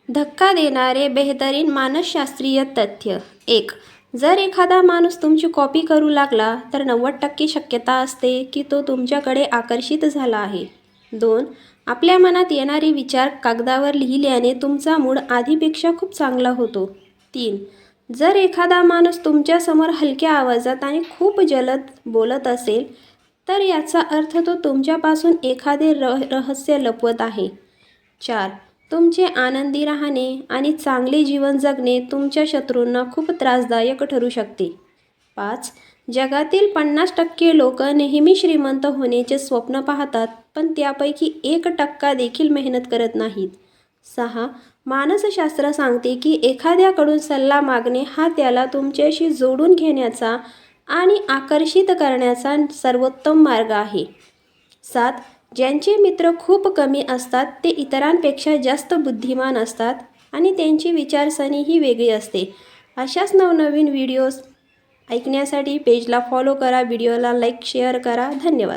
धक्का देणारे बेहतरीन मानसशास्त्रीय तथ्य. 1. जर एखादा माणूस तुमची कॉपी करू लागला तर 90% शक्यता असते की तो तुमच्याकडे आकर्षित झाला आहे. 2. आपल्या मनात येणारे विचार कागदावर लिहिल्याने तुमचा मूड आधीपेक्षा खूप चांगला होतो. 3. जर एखादा माणूस तुमच्यासमोर हलक्या आवाजात आणि खूप जलद बोलत असेल तर याचा अर्थ तो तुमच्यापासून एखादे रहस्य लपवत आहे. 4. तुमचे आनंदी राहणे आणि चांगले जीवन जगणे तुमच्या शत्रूंना खूप त्रासदायक ठरू शकते. 5. जगातील 50% लोक नेहमी श्रीमंत होण्याचे स्वप्न पाहतात पण त्यापैकी 1% देखील मेहनत करत नाहीत. 6. मानसशास्त्र सांगते की एखाद्याकडून सल्ला मागणे हा त्याला तुमच्याशी जोडून घेण्याचा आणि आकर्षित करण्याचा सर्वोत्तम मार्ग आहे. 7. ज्यांचे मित्र खूप कमी असतात ते इतरांपेक्षा जास्त बुद्धिमान असतात आणि त्यांची विचारसरणीही वेगळी असते. अशाच नवनवीन व्हिडिओज ऐकण्यासाठी पेजला फॉलो करा, व्हिडिओला लाईक शेअर करा. धन्यवाद.